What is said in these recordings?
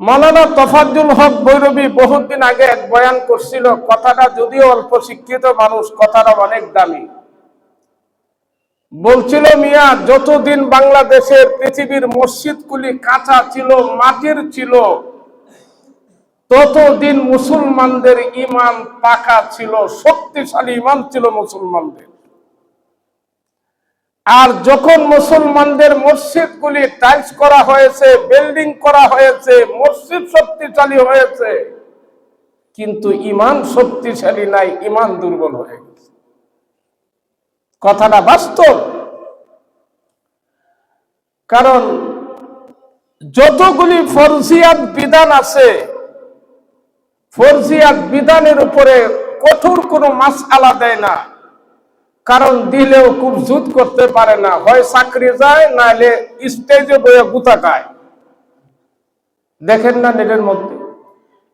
মাওলানা তফাজ্জুল হক বৈরবী বহুদিন আগে এক বয়ান করছিল, কথাটা যদিও অল্প শিক্ষিত মানুষ, কথাটা অনেক দামি। বলছিল, মিয়া যতদিন বাংলাদেশের পৃথিবীর মসজিদগুলি কাঁচা ছিল, মাটির ছিল, ততদিন মুসলমানদের ঈমান পাকা ছিল, শক্তিশালী ঈমান ছিল মুসলমানদের। আর যখন মুসলমানদের মসজিদগুলি টাইলস করা হয়েছে, বিল্ডিং করা হয়েছে, মসজিদ শক্তিশালী হয়েছে, কিন্তু ঈমান শক্তিশালী নাই, ঈমান দুর্বল হয়ে গেছে। কথাটা বাস্তব। কারণ যতগুলি ফরজিয়াত বিধান আছে, ফরজিয়াত বিধানের উপরে কঠোর কোনো মাসআলা দেয় না। কারণ দিলেও খুব জুত করতে পারে না, হয় চাকরি যায়, নাহলে স্টেজে বয়ে গুতা খায়। দেখেন না নেটের মধ্যে।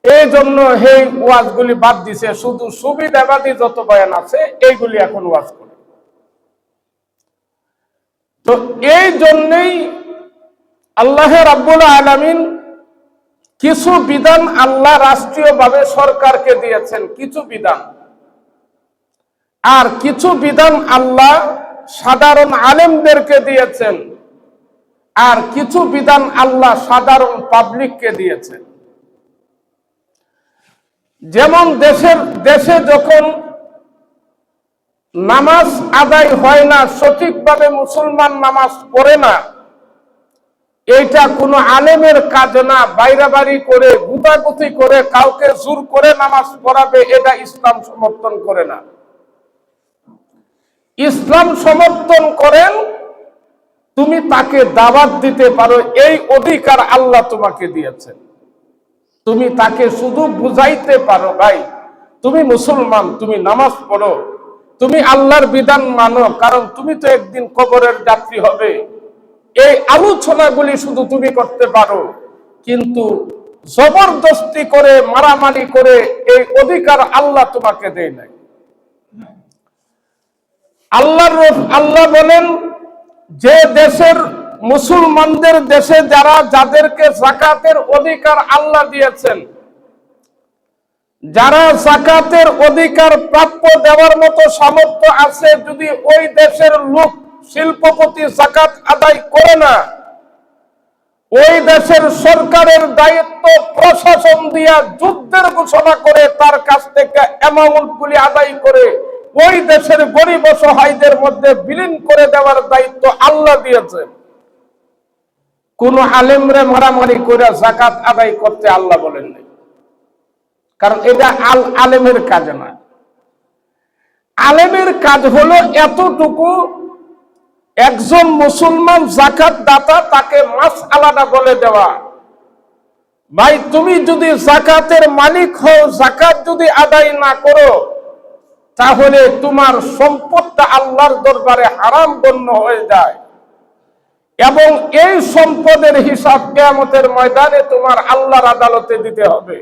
এই জন্য এই ওয়াজগুলি বাদ দিছে, শুধু সুবিধাবাদী যত বয়ান আছে এইগুলি এখন ওয়াজ করে। তো এই জন্যই আল্লাহ রাব্বুল আলামিন কিছু বিধান আল্লাহ রাষ্ট্রীয়ভাবে সরকারকে দিয়েছেন, কিছু বিধান, আর কিছু বিধান আল্লাহ সাধারণ আলেমদেরকে দিয়েছেন, আর কিছু বিধান আল্লাহ সাধারণ পাবলিককে দিয়েছেন। যেমন দেশে যখন নামাজ আদায় হয় না, সঠিকভাবে মুসলমান নামাজ পড়ে না, এইটা কোনো আলেমের কাজ না। বাইরাবাড়ি করে, গুতাগুতি করে, কাউকে জোর করে নামাজ পড়াবে, এটা ইসলাম সমর্থন করে না। ইসলাম সমর্থন করেন তুমি তাকে দাওয়াত দিতে পারো, এই অধিকার আল্লাহ তোমাকে দিয়েছেন। তুমি তাকে শুধু বুঝাইতে পারো, ভাই তুমি মুসলমান, তুমি নামাজ পড়ো, তুমি আল্লাহর বিধান মানো, কারণ তুমি তো একদিন কবরের যাত্রী হবে। এই আলোচনাগুলি শুধু তুমি করতে পারো, কিন্তু জবরদস্তি করে, মারামারি করে এই অধিকার আল্লাহ তোমাকে দেয় নাই। আল্লাহ বলেন, যে দেশের মুসলমানদের দেশে যাদেরকে যাকাতের অধিকার আল্লাহ দিয়েছেন, যারা যাকাতের অধিকার প্রাপ্য দেওয়ার মতো সামর্থ্য আছে, যদি ওই দেশের লোক শিল্পপতি যাকাত আদায় করে না, ওই দেশের সরকারের দায়িত্ব প্রশাসন দিয়া যুদ্ধের ঘোষণা করে তার কাছ থেকে অ্যামাউন্ট গুলি আদায় করে ওই দেশের গরিব অসহায়দের মধ্যে বিলীন করে দেওয়ার দায়িত্ব আল্লাহ দিয়েছেন। কোন আলেমরে মারামারি করে যাকাত আদায় করতে আল্লাহ বলেন নাই, কারণ এটা আলেমের কাজ না। আলেমের কাজ হলো এতটুকু, একজন মুসলমান যাকাত দাতা তাকে মাসআলাটা বলে দেওয়া, ভাই তুমি যদি যাকাতের মালিক হও, যাকাত যদি আদায় না করো, তাহলে তোমার সম্পদটা আল্লাহর দরবারে হারাম গণ্য হয়ে যায়, এবং এই সম্পদের হিসাব কিয়ামতের ময়দানে তোমার আল্লাহর আদালতে দিতে হবে।